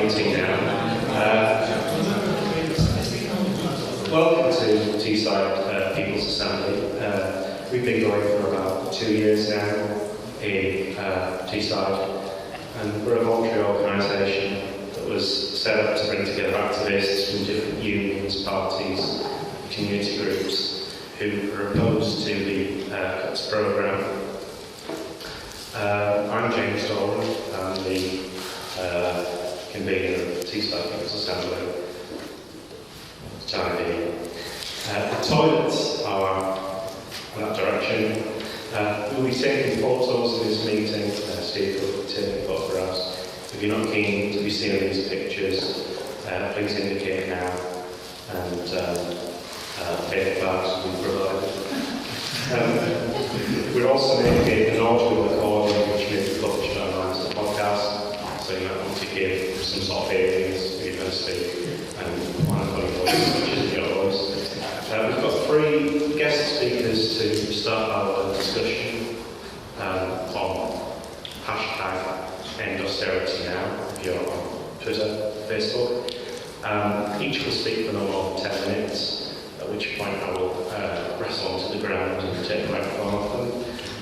meeting now. Welcome to Teesside People's Assembly. We've been going for about 2 years now in Teesside, and we're a voluntary organisation that was set up to bring together activists from different unions, parties, community groups who are opposed to the Cuts programme. I'm James Doran. I'm the convener of Teesside People's Assembly. The toilets are in that direction. We'll be taking photos of this meeting. Steve Cooke will be taking photographs. If you're not keen to be seeing these pictures, please indicate now, and paper bags will be provided. We're also making an audio recording which may be published online as a podcast, so you might want to give some sort of alias if you're going to speak, and one of the voices which isn't your voice. We've got 3 guest speakers to start our discussion on #Austerity now, if you're on Twitter, Facebook. Each will speak for no more than 10 minutes, at which point I will wrestle onto the ground and take the microphone off them.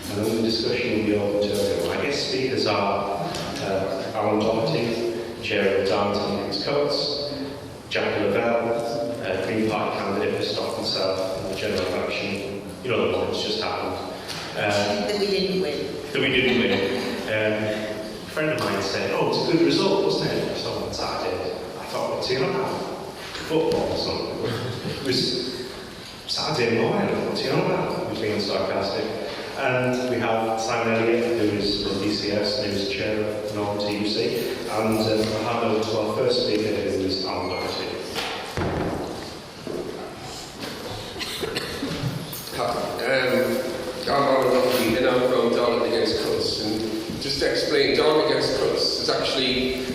And then the discussion will be open to everyone. My guest speakers are Alan Docherty, Chair of Darlington Against Cuts, Jacqui Lovell, Green Party candidate for Stockton South in the general election. You know the one that's just happened. That we didn't win. A friend of mine said, "Oh, it's a good result, wasn't it?" I saw it on Saturday. I thought, what's he on about? Football or something. It was Saturday morning. What's he on about? He was being sarcastic. And we have Simon Elliott, who is from DCS and who's chair of Northern TUC. And I'll hand over to our first speaker, who is Alan Docherty. I'm Alan Docherty, and I'm from Darlington Against Cuts. And just to explain, Darlington Against Cuts is actually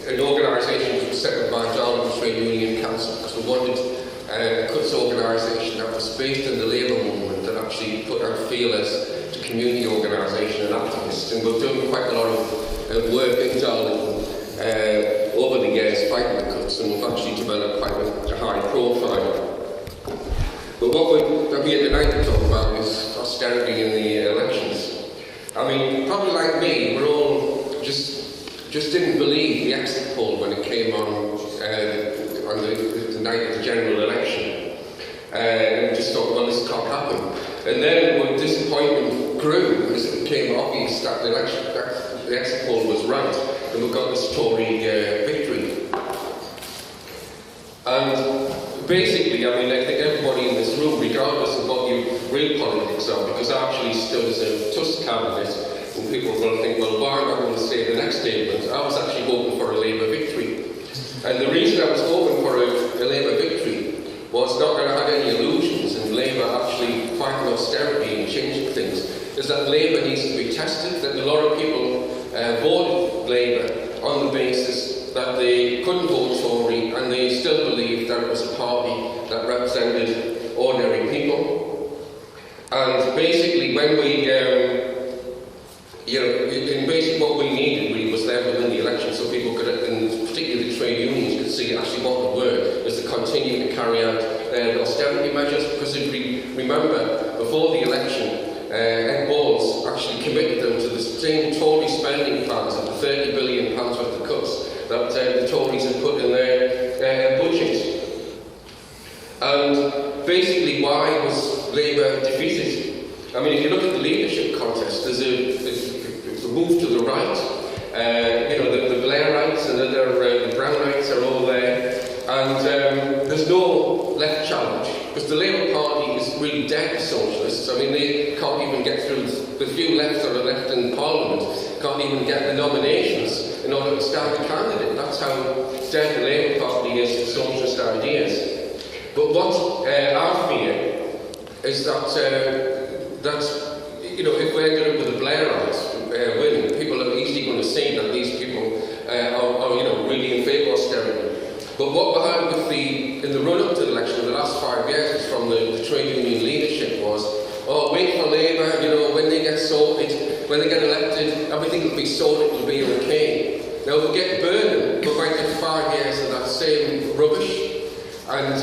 an organisation which was set up by Darlington Trade Union Council, because we wanted a Cuts organisation that was based in the Labour movement and actually put out feelers to community organisation and activists. And we've done quite a lot of work in Darlington over the years fighting the Cuts, and we've actually developed quite a high profile. But what I'm here tonight to talk about is austerity in the elections. I mean, probably like me, we're all just didn't believe the exit poll when it came on the night of the general election. And just thought, well, this can't happen. And then when disappointment grew, as it became obvious that the exit poll was right, and we got this Tory victory. And basically, I mean, I think everybody in this room, regardless of what your real politics are, because I actually stood as a Tusk candidate, and people will think, well, why am I going to say the next statement? I was actually hoping for a Labour victory. And the reason I was hoping for a Labour victory was not that I had any illusions in Labour actually fighting austerity and changing things, is that Labour needs to be tested, that a lot of people voted Labour on the basis that they couldn't vote Tory, and they still believed that it was a party that represented ordinary people. And basically, when we, basically what we needed really was there within the election, so people could, and particularly the trade unions, could see actually what the word is to continue to carry out the austerity measures. Because if we remember, before the election, Ed Balls actually committed them to the same Tory spending plans of the £30 billion worth of cuts that the Tories had put in their budget. And basically, why was Labour defeated? I mean, if you look at the leadership contest, there's a move to the right. The Blairites and the Brownites are all there. And there's no left challenge, because the Labour Party is really dead to socialists. I mean, they can't even get through, the few left that are left in Parliament can't even get the nominations in order to stand a candidate. That's how dead the Labour Party is to socialist ideas. But what I fear is that if we ended up with the Blairites winning, people are easily going to see that these people are really in favour of austerity. But what we had in the run-up to the election in the last 5 years from the trade union leadership was, wait for Labour, when they get sorted, when they get elected, everything will be sorted, will be okay. Now, if we get Burnham, we might get 5 years of that same rubbish. And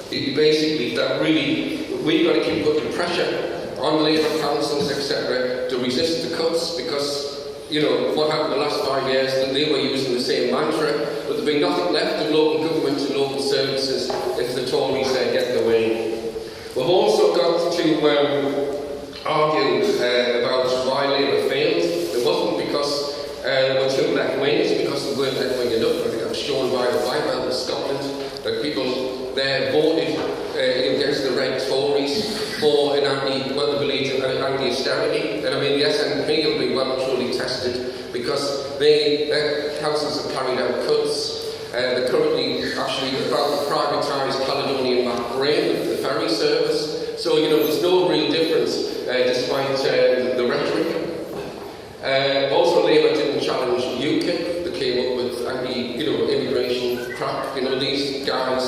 basically, that really, we've got to keep putting pressure on Labour councils, etc., to resist the cuts, because, you know, what happened the last 5 years, that they were using the same mantra, but there'll be nothing left of local government and local services if the Tories get their way. We've also got to argue about why Labour failed. It wasn't because there were two left wings, because they weren't left wing enough. I think that was shown by the Bible in Scotland, that people there voted against the Red Tories for an anti-austerity. And I mean, the SNP will be well and truly tested, because their councils have carried out cuts. They're currently actually about to privatise Caledonian MacBrain, the ferry service. So, you know, there's no real difference despite the rhetoric. Also, Labour didn't challenge UKIP. They came up with anti-immigration crap. You know, these guys,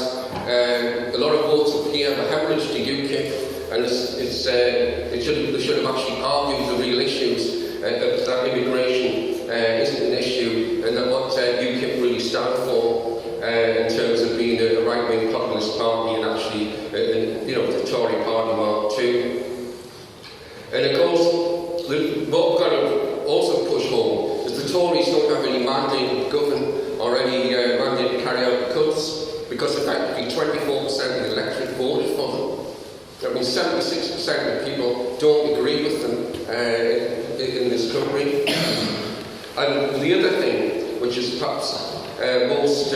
a lot of votes up here were hemorrhaged to UKIP, and they should have actually argued the real issues, that immigration isn't an issue, and that what UKIP really stand for in terms of being a right-wing populist party, and actually, the Tory party mark too. And of course, what we've got to also push home is the Tories don't have any mandate to govern or any mandate to carry out cuts, because effectively 24% of the electorate voted for them. That means 76% of people don't agree with them in this country. And the other thing, which is perhaps most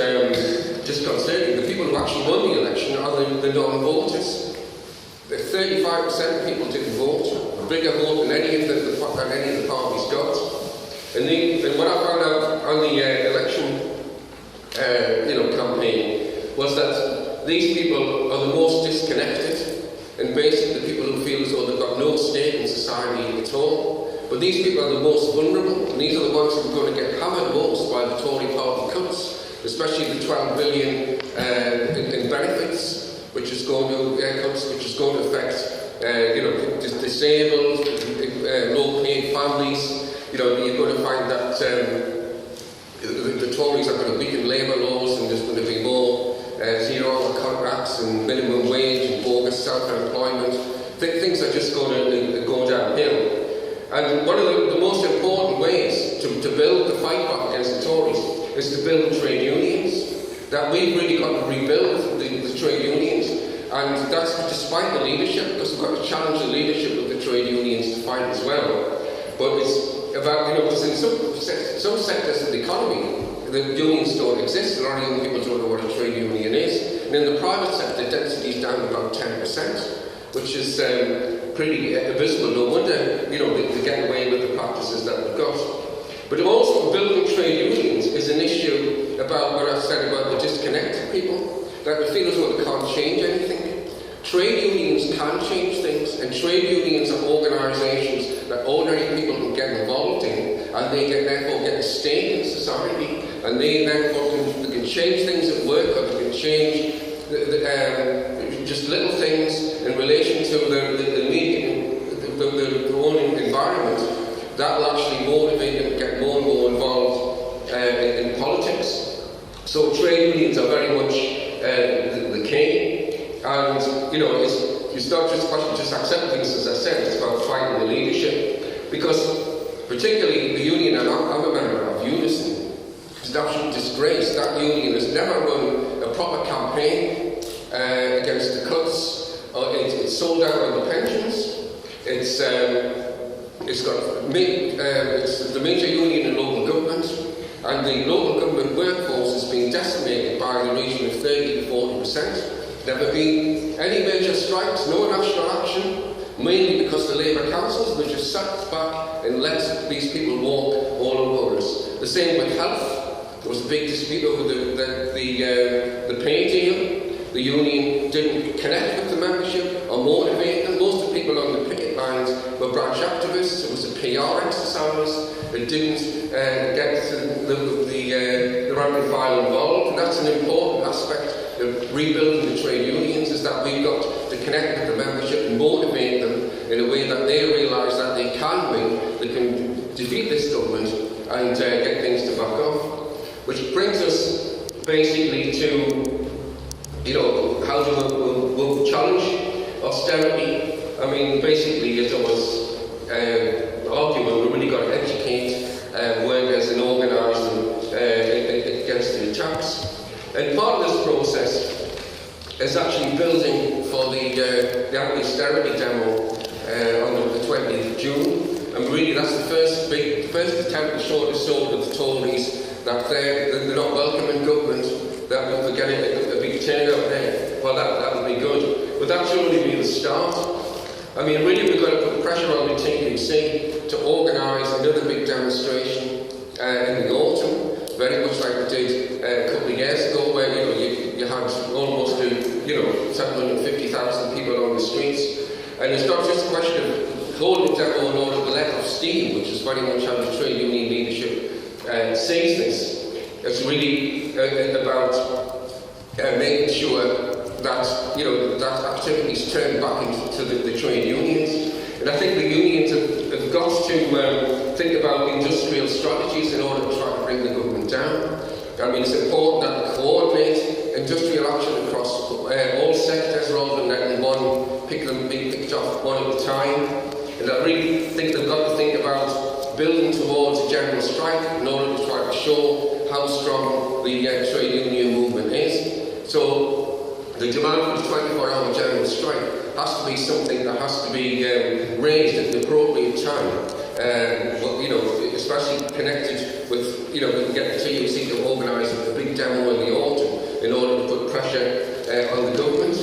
disconcerting, the people who actually won the election are the non-voters. 35% of people didn't vote, a bigger vote than any of the parties got. And what I found out on the election campaign was that these people are the most disconnected, and basically the people who feel as though they've got no stake in society at all. But these people are the most vulnerable, and these are the ones who are going to get hammered most by the Tory party cuts, especially the 12 billion in benefits, which is going to affect disabled, low-paid families. You know, you're going to find that the Tories are going to weaken labour laws, and there's going to be more zero-hour contracts and minimum wage and bogus self-employment. Things are just going to go downhill. And one of the most important ways to build the fight back against the Tories is to build trade unions. That we've really got to rebuild the trade unions. And that's despite the leadership, because we've got to challenge the leadership of the trade unions to fight as well. But it's about, because in some sectors of the economy, the unions don't exist. A lot of young people don't know what a trade union is. And in the private sector, density is down to about 10%, which is pretty abysmal. No wonder, they get away with the practices that we've got. But also, building trade unions is an issue about what I've said about the disconnected people, that we feel as though they can't change anything. Trade unions can change things, and trade unions are organisations that ordinary people can get involved in, and they therefore get a stake in society, and they therefore can change things at work, or they can change just little things in relation to the immediate, their own environment. That will actually motivate them to get more and more involved in politics. So trade unions are very much the key. And, it's not just accept things, as I said, it's about fighting the leadership. Because, particularly the union, and I'm a member of Unison, it's an absolute disgrace. That union has never run a proper campaign against the cuts. It's sold out on the pensions. It's the major union in local government, and the local government workforce has been decimated by the region of 30 to 40%. Never been any major strikes, no national action, mainly because the Labour councils were just sat back and let these people walk all over us. The same with health. There was a big dispute over the pay deal. The union didn't connect with the membership or motivate them. Most of the people on the picket lines were branch activists. It was a PR exercise. It didn't get the rank and file involved. And that's an important aspect of rebuilding the trade unions, is that we've got to connect with the membership and motivate them in a way that they realise that they can win, they can defeat this government, and get things to back off. Which brings us basically to, how do we challenge austerity? I mean, basically, as I was arguing, we really got to educate workers and organise them against the attacks. And part of this process is actually building for the anti-austerity demo on the 20th of June. And really, that's the first attempt to show to the Tories that they're not welcoming government, that we're getting a big turnout there. Well, that would be good. But that should only be the start. I mean, really, we've got to put pressure on the TUC to organise another big demonstration in the autumn, very much like we did a couple of years ago, where you had almost 750,000 people on the streets. And it's not just a question of holding a demo in order to let off steam, which is very much how the trade union leadership sees this. It's really about making sure that that activities turn back into the trade unions. And I think the unions have got to think about industrial strategies in order to try to bring the government down. I mean, it's important that we coordinate industrial action across all sectors rather than letting one be picked off one at a time. And I really think they've got to think about building towards a general strike in order to try to show how strong the trade union movement is. So the demand for the 24-hour general strike has to be something that has to be raised at the appropriate time. Especially connected with, we can get the TUC to organise a big demo in the autumn in order to put pressure on the government.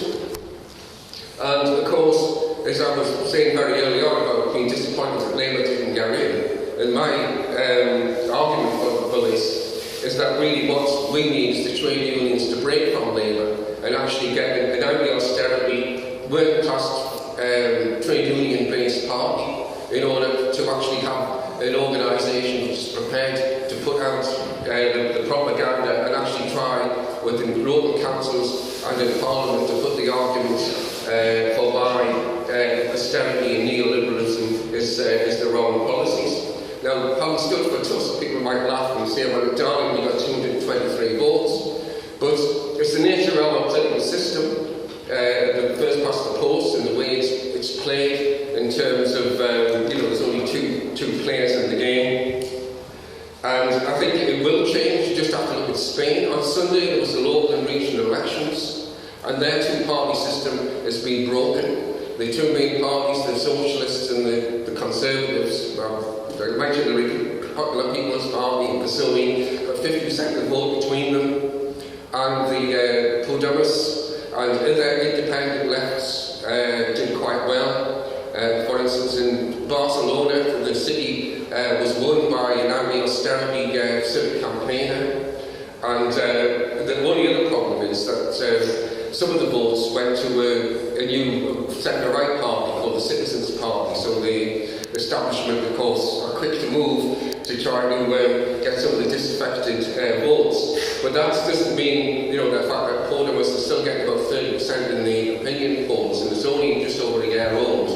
And of course, as I was saying very early on about being disappointed that Labour didn't get in, and my argument for this is that really what we need is the trade unions to break from Labour and actually get an anti-austerity, working-class trade union-based party in order to actually have an organisation which is prepared to put out the propaganda and actually try within local councils and in Parliament to put the arguments for why austerity and neoliberalism is the wrong policies. Now, having stood for Tusk, people might laugh and say, well, at Darlington we got 223 votes, but it's the nature of our political system, the first past the post and the way it's played in terms of, there's only two players in the game. And I think it will change. Just have to look at Spain. On Sunday there was the local and regional elections, and their two-party system has been broken. The two main parties, the Socialists and the Conservatives, the Popular People's Party and PSOE, got 50% of the vote between them, and the Podemos and other independent lefts did quite well. For instance, in Barcelona, the city was won by an anti-austerity civic campaigner, and the only other problem is that some of the votes went to a new centre-right party called the Citizens' Party, so the establishment, of course, are quick to move to try to get some of the disaffected votes. But that doesn't mean, the fact that Podemos is still getting about 30% in the opinion polls, and it's only just over a year old.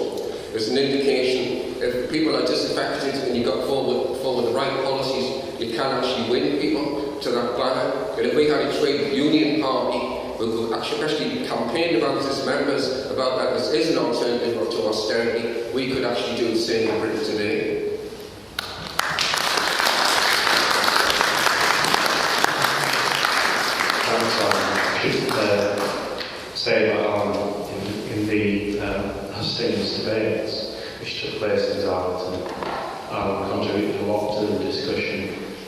There's an indication if people are disaffected and you've got forward the right policies, you can actually win people to that banner. And if we had a trade union party who could actually campaign about its members about that this is an alternative to austerity, we could actually do the same in Britain today. Say that in the hustings debates which took place in Darlington, contributed a lot to the discussion,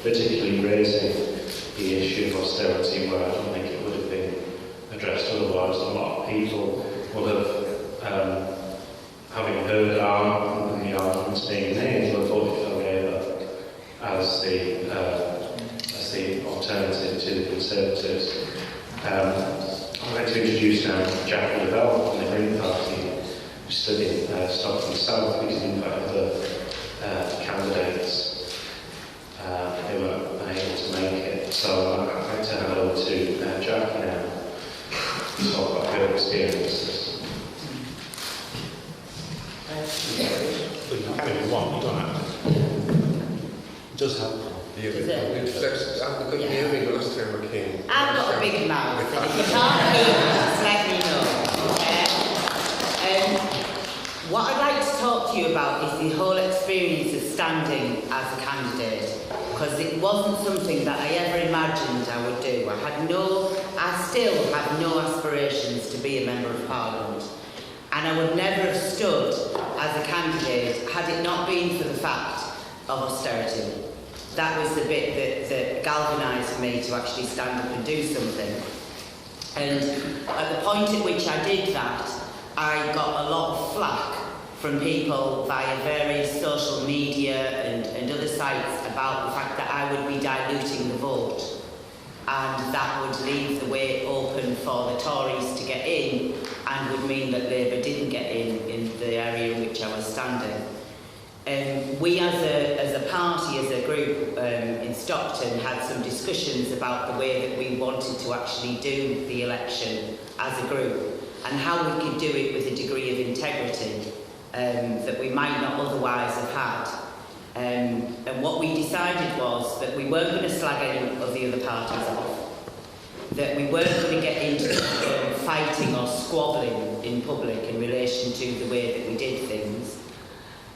particularly raising the issue of austerity, where I don't think it would have been addressed otherwise. A lot of people will have, having heard the arguments being made, will vote for Labour as the alternative to the Conservatives. I'd like to introduce now Jacqui Lovell from the Green Party, who studied Stockton South. He's in fact the candidates who were unable to make it. So I'd like to hand over to Jacqui now to talk about her experiences. You can if you want, you don't have to. It does help. Yeah, I couldn't hear me the last time I came. I've got a big mouth, and if you can't hear me, just let me know. What I'd like to talk to you about is the whole experience of standing as a candidate, because it wasn't something that I ever imagined I would do. I still have no aspirations to be a Member of Parliament, and I would never have stood as a candidate had it not been for the fact of austerity. That was the bit that galvanised me to actually stand up and do something. And at the point at which I did that, I got a lot of flack from people via various social media and other sites about the fact that I would be diluting the vote, and that would leave the way open for the Tories to get in, and would mean that Labour didn't get in the area in which I was standing. We as a party, as a group in Stockton, had some discussions about the way that we wanted to actually do the election as a group, and how we could do it with a degree of integrity that we might not otherwise have had. And what we decided was that we weren't going to slag any of the other parties off, that we weren't going to get into fighting or squabbling in public in relation to the way that we did things,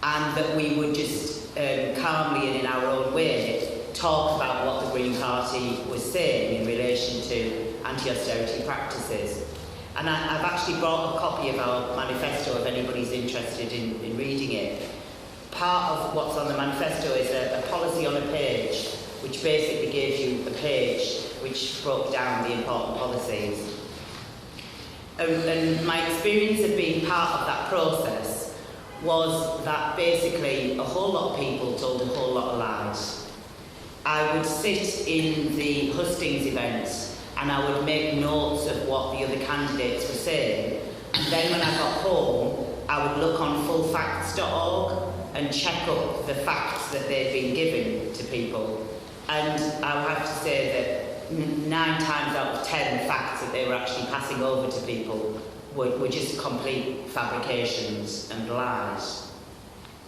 and that we would just calmly and in our own way talk about what the Green Party was saying in relation to anti-austerity practices. And I've actually brought a copy of our manifesto if anybody's interested in reading it. Part of what's on the manifesto is a policy on a page, which basically gives you a page which broke down the important policies. And my experience of being part of that process was that basically a whole lot of people told a whole lot of lies. I would sit in the hustings events and I would make notes of what the other candidates were saying, and then when I got home I would look on fullfacts.org and check up the facts that they'd been given to people, and I would have to say that 9 times out of 10 facts that they were actually passing over to people were just complete fabrications and lies.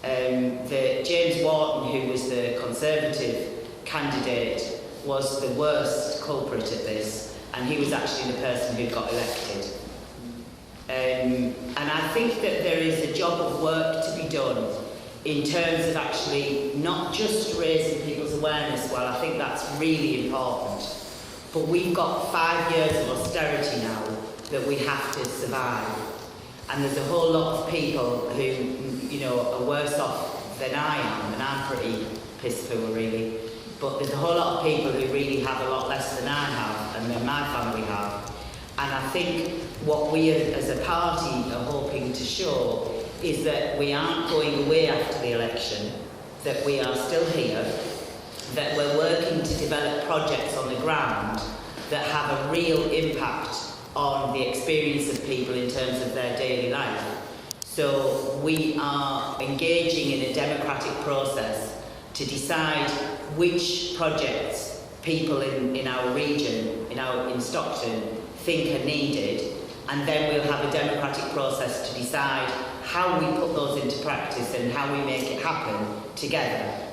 James Wharton, who was the Conservative candidate, was the worst culprit at this, and he was actually the person who got elected. And I think that there is a job of work to be done in terms of actually not just raising people's awareness, well, I think that's really important, but we've got 5 years of austerity now that we have to survive. And there's a whole lot of people who, are worse off than I am, and I'm pretty piss poor really. But there's a whole lot of people who really have a lot less than I have, and than my family have. And I think what we as a party are hoping to show is that we aren't going away after the election, that we are still here, that we're working to develop projects on the ground that have a real impact on the experience of people in terms of their daily life. So we are engaging in a democratic process to decide which projects people in our region, in Stockton, think are needed, and then we'll have a democratic process to decide how we put those into practice and how we make it happen together.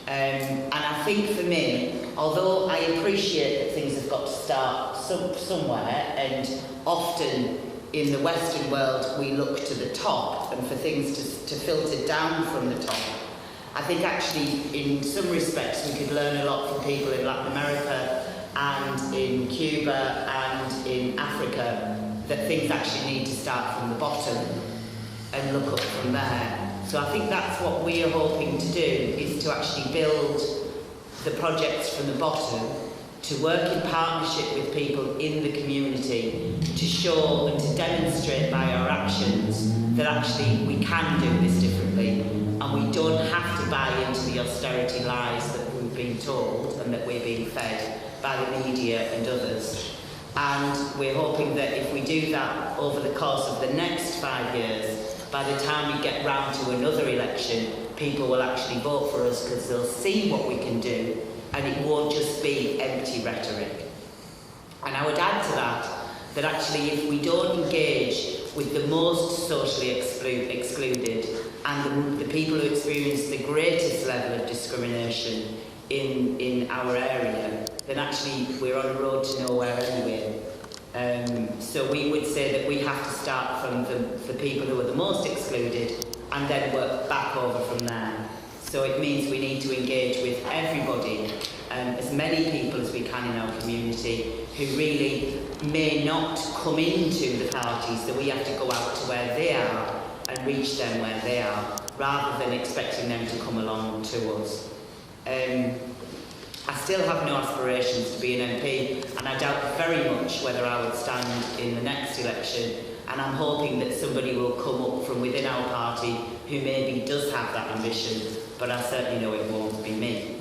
And I think for me, although I appreciate that things have got to start somewhere, and often in the Western world we look to the top and for things to filter down from the top, I think actually in some respects we could learn a lot from people in Latin America and in Cuba and in Africa, that things actually need to start from the bottom and look up from there. So I think that's what we are hoping to do, is to actually build the projects from the bottom, to work in partnership with people in the community, to show and to demonstrate by our actions that actually we can do this differently, and we don't have to buy into the austerity lies that we've been told and that we're being fed by the media and others. And we're hoping that if we do that over the course of the next 5 years, by the time we get round to another election, people will actually vote for us because they'll see what we can do, and it won't just be empty rhetoric. And I would add to that actually if we don't engage with the most socially excluded, and the people who experience the greatest level of discrimination in our area, then actually we're on a road to nowhere anyway. So we would say that we have to start from the people who are the most excluded and then work back over from there. So it means we need to engage with everybody, as many people as we can in our community who really may not come into the party, so we have to go out to where they are and reach them where they are, rather than expecting them to come along to us. I still have no aspirations to be an MP, and I doubt very much whether I would stand in the next election, and I'm hoping that somebody will come up from within our party who maybe does have that ambition, but I certainly know it won't be me.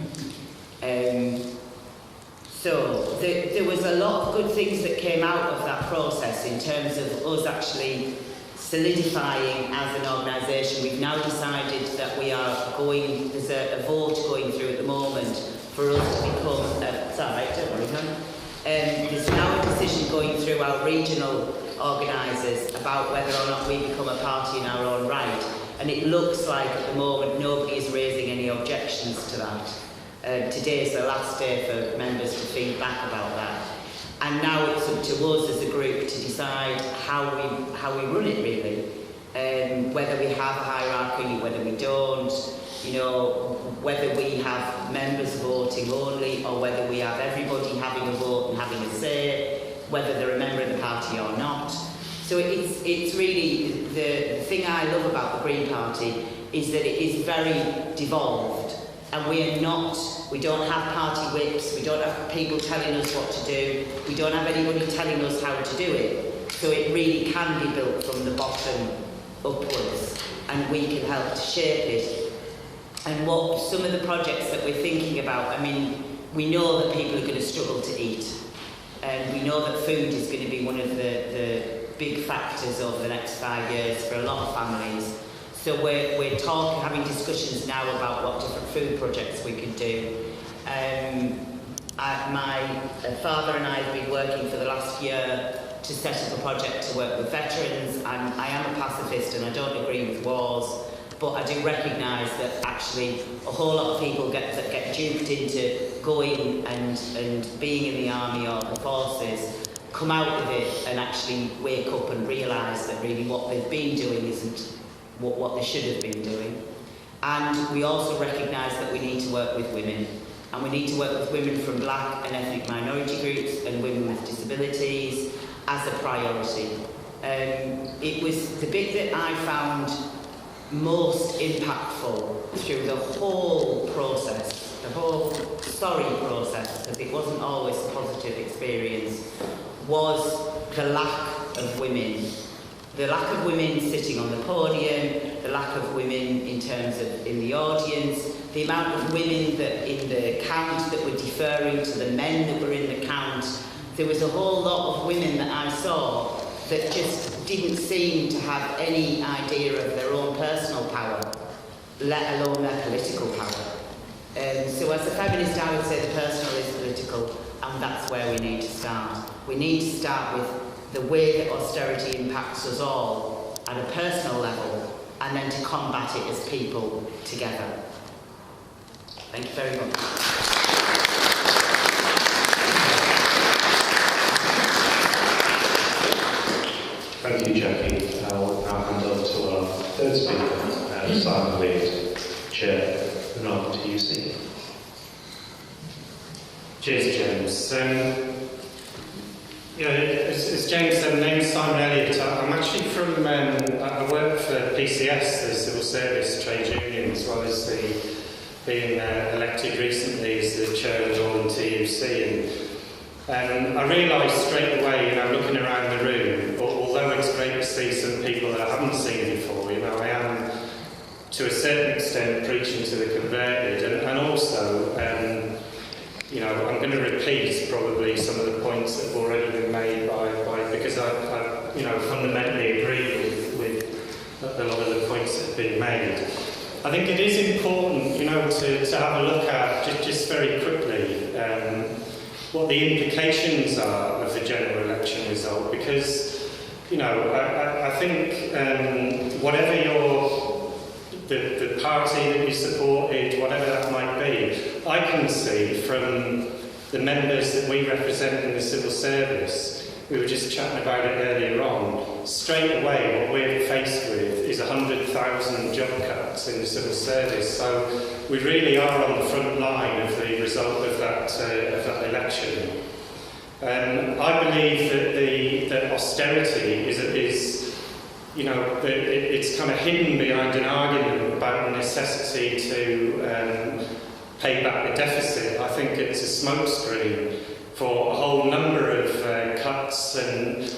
So there was a lot of good things that came out of that process in terms of us actually solidifying as an organisation. We've now decided that we are going, there's a vote going through at the moment for us to become, it's all right, don't worry, hon. There's now a decision going through our regional organisers about whether or not we become a party in our own right. And it looks like at the moment nobody is raising any objections to that. Today is the last day for members to feed back about that. And now it's up to us as a group to decide how we run it really. Whether we have a hierarchy, whether we don't, you know, whether we have members voting only or whether we have everybody having a vote and having a say, whether they're a member of the party or not. So it's really, the thing I love about the Green Party is that it is very devolved, and we don't have party whips, we don't have people telling us what to do, we don't have anybody telling us how to do it. So it really can be built from the bottom upwards, and we can help to shape it. And what some of the projects that we're thinking about, I mean, we know that people are going to struggle to eat, and we know that food is going to be one of the big factors over the next 5 years for a lot of families. So we're having discussions now about what different food projects we could do. My father and I have been working for the last year to set up a project to work with veterans, and I am a pacifist and I don't agree with wars, but I do recognise that actually a whole lot of people get duped into going and being in the army or the forces, come out of it and actually wake up and realise that really what they've been doing isn't what they should have been doing. And we also recognise that we need to work with women, and we need to work with women from black and ethnic minority groups and women with disabilities as a priority. It was the bit that I found most impactful through the whole process, the whole sorry process, because it wasn't always a positive experience, was the lack of women. The lack of women sitting on the podium, the lack of women in terms of in the audience, the amount of women that in the count that were deferring to the men that were in the count. There was a whole lot of women that I saw that just didn't seem to have any idea of their own personal power, let alone their political power. So as a feminist, I would say the personal is political, and that's where we need to start. We need to start with the way that austerity impacts us all at a personal level, and then to combat it as people together. Thank you very much. Thank you, Jacqui. I'll now hand over to our third speaker, Simon Elliott, Chair. And over to you, Steve. Cheers, James. As James said, my name is Simon Elliott. I'm actually from, I work for PCS, the civil service trade union, as well as being elected recently as the chair of the Darlington TUC. And I realised straight away, looking around the room, although it's great to see some people that I haven't seen before, I am, to a certain extent, preaching to the converted, and also, I'm going to repeat probably some of the points that have already been made because I fundamentally agree with a lot of the points that have been made. I think it is important, to have a look at, just very quickly, what the implications are of the general election result, because, I think whatever your the party that you supported, whatever that might be. I can see from the members that we represent in the civil service, we were just chatting about it earlier on, straight away what we're faced with is 100,000 job cuts in the civil service. So we really are on the front line of the result of that election. I believe that austerity is you know, it's kind of hidden behind an argument about the necessity to pay back the deficit. I think it's a smokescreen for a whole number of cuts and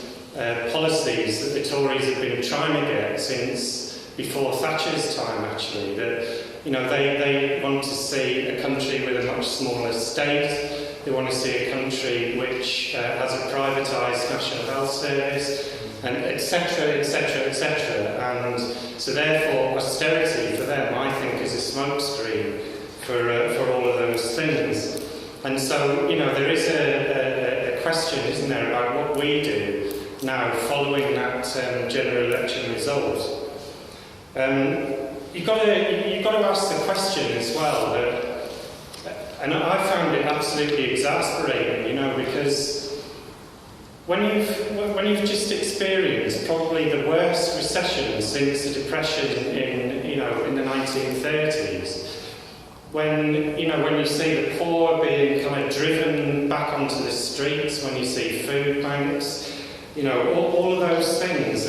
policies that the Tories have been trying to get since before Thatcher's time, actually. That, you know, they want to see a country with a much smaller state. They want to see a country which has a privatised national health service, and etc., etc., etc. And so therefore austerity for them, I think, is a smokescreen for all of those things. And so, you know, there is a question, isn't there, about what we do now following that general election result. You've got to ask the question as well that, and I found it absolutely exasperating, you know, because when you've just experienced probably the worst recession since the Depression in the 1930s, when you see the poor being kind of driven back onto the streets, when you see food banks, you know, all of those things,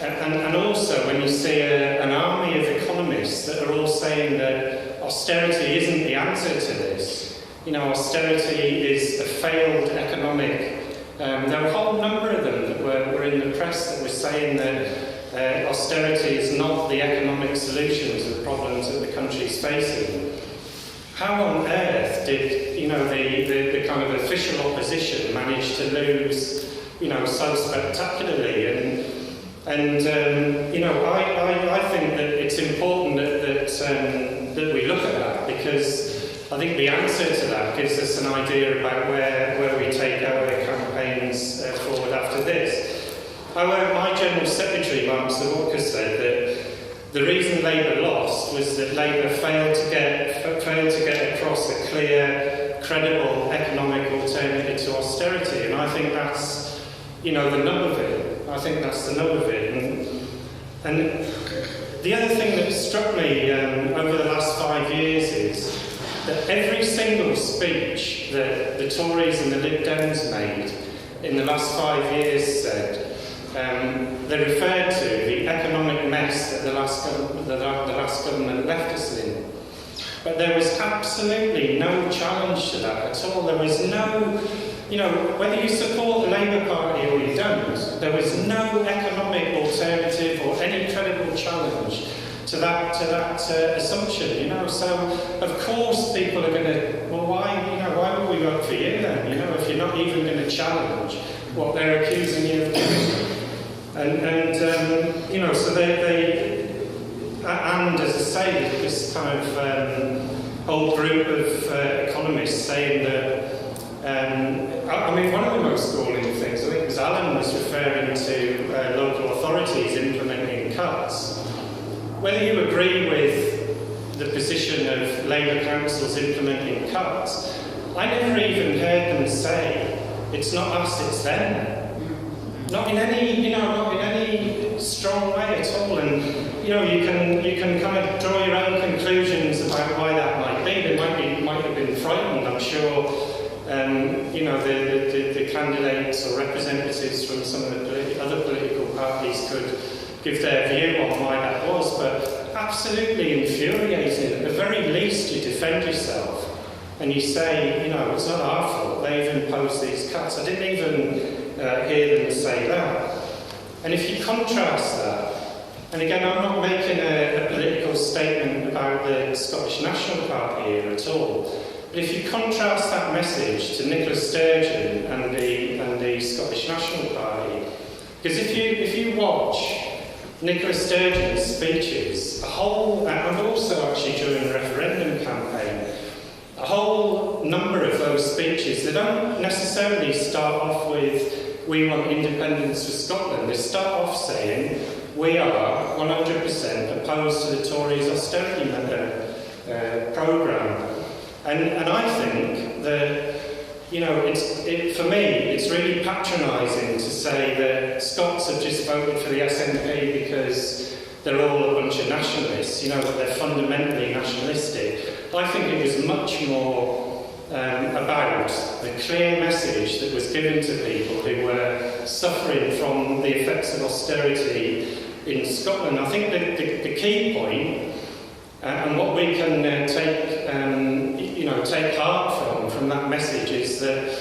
and also when you see an army of economists that are all saying that austerity isn't the answer to this. You know, austerity is a failed economic. There were a whole number of them that were in the press that were saying that austerity is not the economic solution to the problems that the country is facing. How on earth did, you know, the kind of official opposition manage to lose, you know, so spectacularly? And you know, I think that it's important that we look at that, because I think the answer to that gives us an idea about where we take our campaigns forward after this. My General Secretary, Mark Sawalker, said that the reason Labour lost was that Labour failed to get across a clear, credible economic alternative to austerity, and I think that's, you know, the nub of it. I think that's the nub of it. And the other thing that struck me over the last 5 years is that every single speech that the Tories and the Lib Dems made in the last 5 years said, they referred to the economic mess that the last government left us in. But there was absolutely no challenge to that at all. There was no, you know, whether you support the Labour Party or you don't, there was no economic alternative or any credible challenge to that assumption, you know. So of course people are going to, well, why would we vote for you then, you know, if you're not even going to challenge what they're accusing you of doing? And you know, so they and as I say, this kind of whole group of economists saying that, I mean, one of the most galling things, I think, was Alan was referring to local authorities implementing cuts. Whether you agree with the position of Labour councils implementing cuts, I never even heard them say, it's not us, it's them. Not in any strong way at all. And you know, you can kind of draw your own conclusions about why that might be. They might have been frightened. I'm sure you know, the candidates or representatives from some of the other political parties could give their view on why that was, but absolutely infuriating. At the very least, you defend yourself and you say, you know, it's not our fault, they've imposed these cuts. I didn't even hear them say that. And if you contrast that, and again, I'm not making a political statement about the Scottish National Party here at all, but if you contrast that message to Nicola Sturgeon and the Scottish National Party, because if you watch Nicola Sturgeon's speeches, and also actually during the referendum campaign, a whole number of those speeches, they don't necessarily start off with, we want independence for Scotland. They start off saying, we are 100% opposed to the Tories' austerity programme. And I think that, you know, for me, it's really patronising to say that Scots have just voted for the SNP because they're all a bunch of nationalists, you know, that they're fundamentally nationalistic. I think it was much more about the clear message that was given to people who were suffering from the effects of austerity in Scotland. I think the key point, and what we can take heart from that message is that,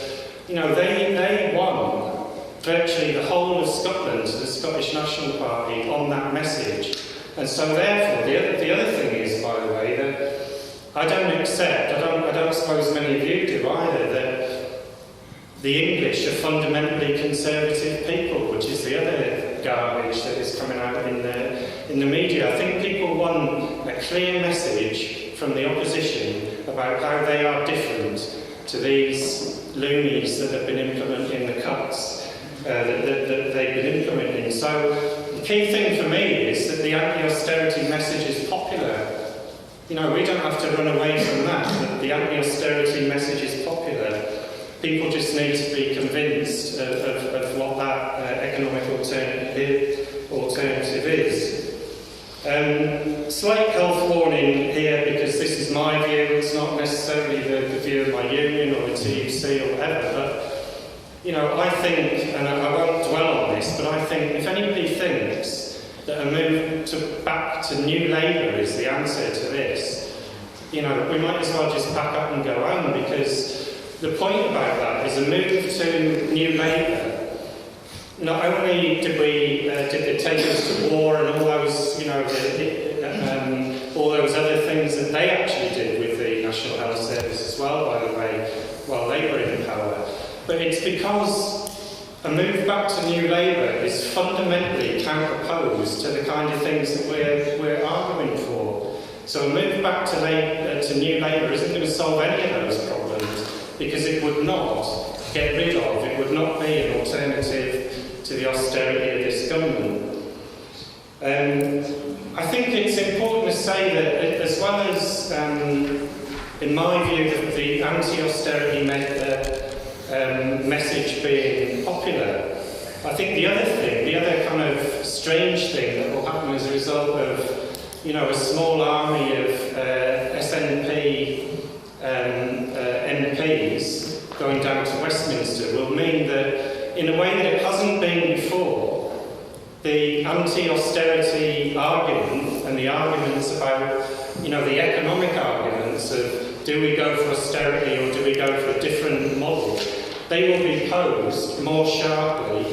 you know, they won virtually the whole of Scotland to the Scottish National Party on that message. And so therefore, the other thing is, by the way, that I don't suppose many of you do either, that the English are fundamentally conservative people, which is the other garbage that is coming out in the media. I think people want a clear message from the opposition about how they are different to these loonies that have been implementing the cuts that they've been implementing. So the key thing for me is that the anti-austerity message is popular. You know, we don't have to run away from that the anti-austerity message is popular. People just need to be convinced of what that economic alternative is. Slight health warning here, because this is my view, it's not necessarily the view of my union or the TUC or whatever, but, you know, I think, and I won't dwell on this, but I think if anybody thinks that a move back to New Labour is the answer to this, you know, we might as well just back up and go home, because the point about that is a move to New Labour. Not only did they take us to war and all those, you know, all those other things that they actually did with the National Health Service as well, by the way, while they were in power, but it's because a move back to New Labour is fundamentally counterposed to the kind of things that we're arguing for. So a move back to New Labour isn't going to solve any of those problems, because it would not get rid of, it would not be an alternative to the austerity of this government. I think it's important to say that, as well as, in my view, that the anti-austerity message being popular, I think the other kind of strange thing that will happen as a result of, you know, a small army of SNP MPs going down to Westminster will mean that, in a way that it hasn't been before, the anti-austerity argument and the arguments about, you know, the economic arguments of do we go for austerity or do we go for a different model, they will be posed more sharply.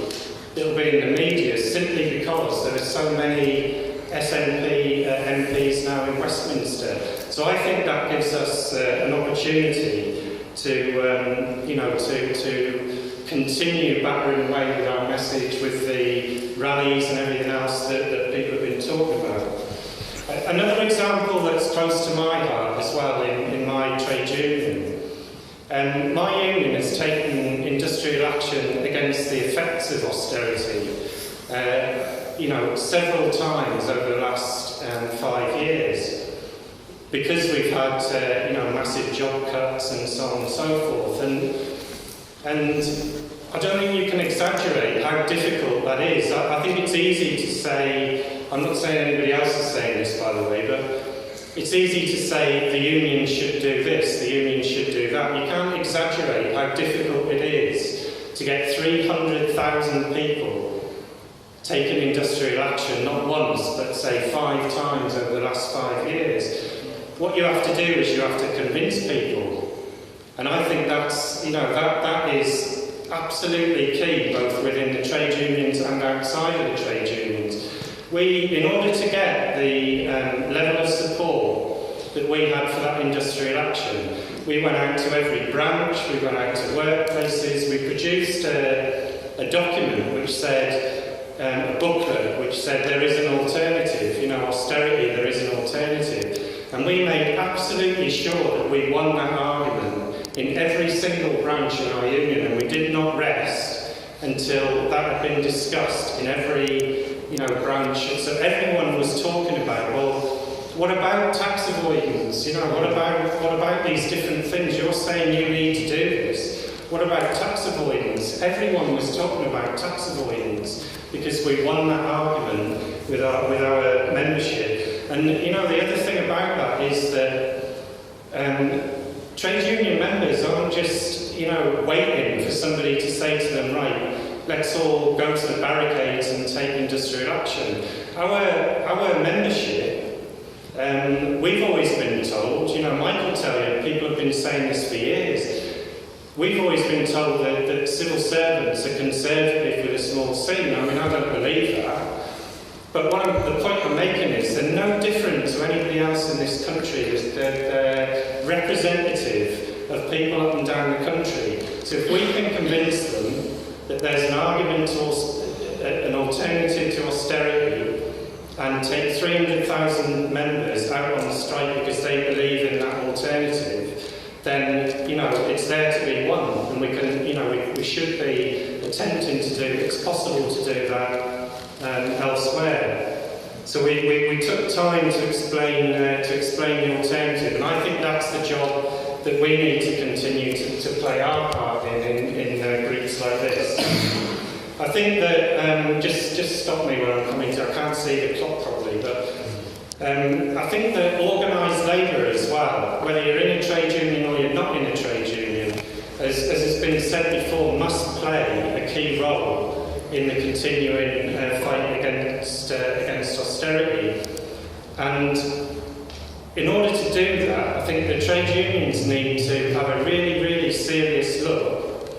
It'll be in the media simply because there are so many SNP MPs now in Westminster. So I think that gives us an opportunity to, you know, to continue battering away with our message with the rallies and everything else that people have been talking about. Another example that's close to my heart as well in my trade union. My union has taken industrial action against the effects of austerity, you know, several times over the last 5 years, because we've had, you know, massive job cuts and so on and so forth. And I don't think you can exaggerate how difficult that is. I think it's easy to say, I'm not saying anybody else is saying this, by the way, but it's easy to say the union should do this, the union should do that. You can't exaggerate how difficult it is to get 300,000 people taking industrial action, not once, but say 5 times over the last 5 years. What you have to do is you have to convince people. And I think that's, you know, that is absolutely key, both within the trade unions and outside of the trade unions. In order to get the level of support that we had for that industrial action, we went out to every branch, we went out to workplaces, we produced a document which said, a booklet which said there is an alternative, you know, austerity, there is an alternative. And we made absolutely sure that we won that argument in every single branch in our union, and we did not rest until that had been discussed in every branch. So everyone was talking about, well, what about tax avoidance? What about these different things? You're saying you need to do this. What about tax avoidance? Everyone was talking about tax avoidance because we won that argument with our membership. And the other thing about that is that trade union members aren't just waiting for somebody to say to them, right, let's all go to the barricades and take industrial action. Our membership, we've always been told, Mike will tell you, people have been saying this for years, we've always been told that civil servants are conservative with a small c. I don't believe that. But the point I'm making is they're no different to anybody else in this country. They're representative of people up and down the country. So if we can convince them that there's an argument an alternative to austerity and take 300,000 members out on the strike because they believe in that alternative, then, it's there to be won, and we can, we should be attempting to do, it's possible to do that elsewhere. So we took time to explain the alternative, and I think that's the job that we need to continue to play our part in groups like this. I think that, just stop me when I'm coming to, I can't see the clock properly, but I think that organised labour as well, whether you're in a trade union or you're not in a trade union, as has been said before, must play a key role in the continuing fight against austerity. And in order to do that, I think the trade unions need to have a really, really serious look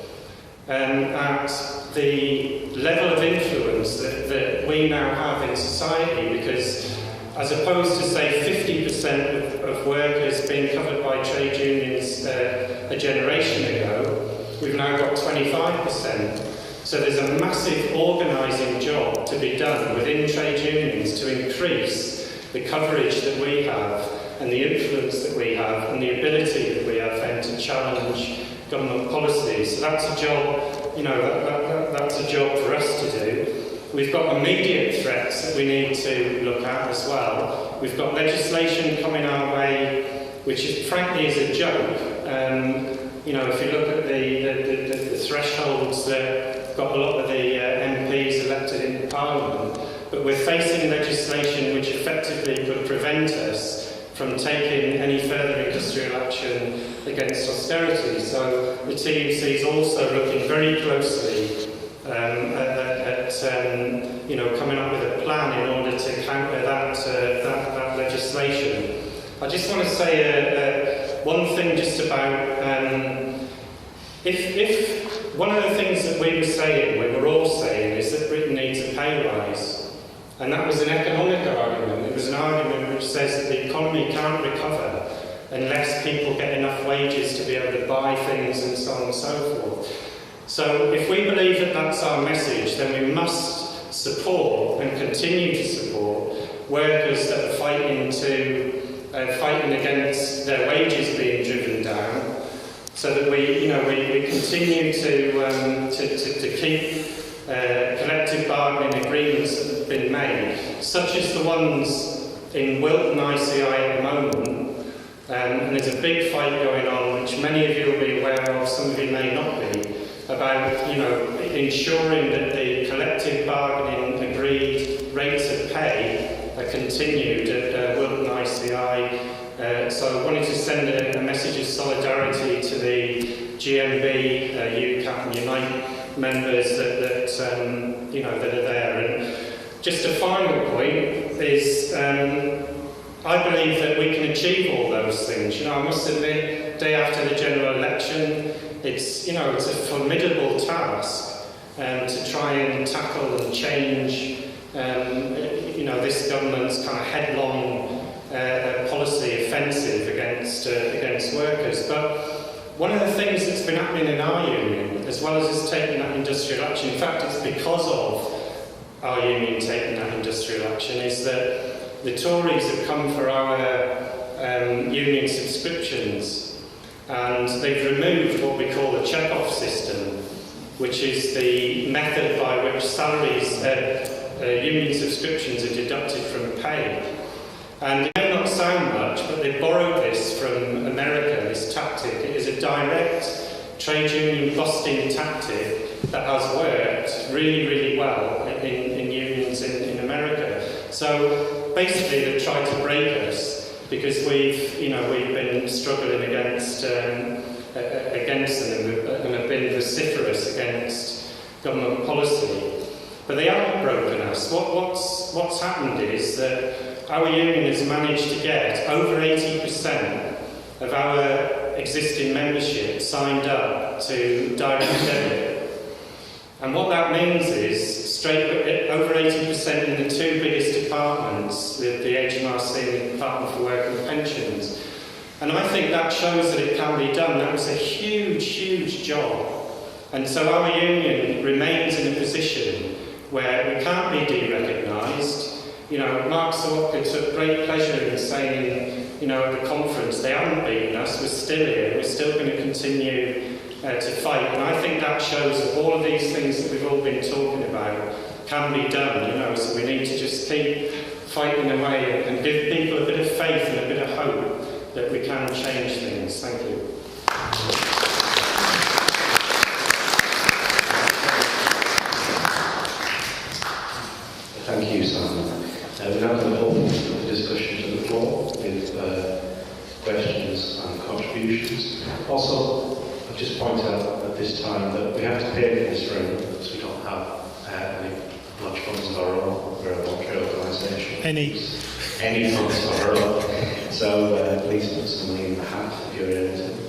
at the level of influence that we now have in society, because as opposed to, say, 50% of workers being covered by trade unions a generation ago, we've now got 25%. So there's a massive organising job to be done within trade unions to increase the coverage that we have and the influence that we have and the ability that we have then to challenge government policies. So that's a job, that's a job for us to do. We've got immediate threats that we need to look at as well. We've got legislation coming our way, which frankly is a joke. If you look at the thresholds that got a lot of the MPs elected in Parliament, but we're facing legislation which effectively could prevent us from taking any further industrial action against austerity. So the TUC is also looking very closely at coming up with a plan in order to counter that legislation. I just want to say one thing just about if one of the things that we were all saying, is that Britain needs a pay rise. And that was an economic argument. It was an argument which says that the economy can't recover unless people get enough wages to be able to buy things and so on and so forth. So if we believe that that's our message, then we must support and continue to support workers that are fighting against their wages being driven down, so that we continue to keep collective bargaining agreements that have been made, such as the ones in Wilton ICI at the moment. And there's a big fight going on, which many of you will be aware of, some of you may not be, about ensuring that the collective bargaining agreed rates of pay are continued at Wilton ICI. So I wanted to send a message of solidarity to the GMB, UCAP and Unite members that are there. And just a final point is, I believe that we can achieve all those things. I must admit, day after the general election, it's a formidable task to try and tackle and change this government's kind of headlong policy offensive against workers. But one of the things that's been happening in our union, as well as us taking that industrial action, in fact it's because of our union taking that industrial action, is that the Tories have come for our union subscriptions, and they've removed what we call the check-off system, which is the method by which salaries, union subscriptions are deducted from pay. And it may not sound much, but they borrowed this from America, this tactic. It is a direct trade union busting tactic that has worked really, really well in unions in America. So basically they've tried to break us because we've been struggling against them and have been vociferous against government policy. But they haven't broken us. What's happened is that our union has managed to get over 80% of our existing membership signed up to direct debit. And what that means is over 80% in the two biggest departments, the HMRC and the Department for Work and Pensions. And I think that shows that it can be done. That was a huge, huge job. And so our union remains in a position where we can't be de-recognised. Mark Sawalker took great pleasure in saying, at the conference, they haven't beaten us, we're still here, we're still going to continue to fight. And I think that shows that all of these things that we've all been talking about can be done, so we need to just keep fighting away and give people a bit of faith and a bit of hope that we can change things. Thank you. Thank you, Simon. We're now going to open the discussion to the floor with questions and contributions. Also, I'll just point out at this time that we have to pay for this room because we don't have any much funds of our own. We're a voluntary organisation. Any funds of our own. So please put some money in the hat if you're in it.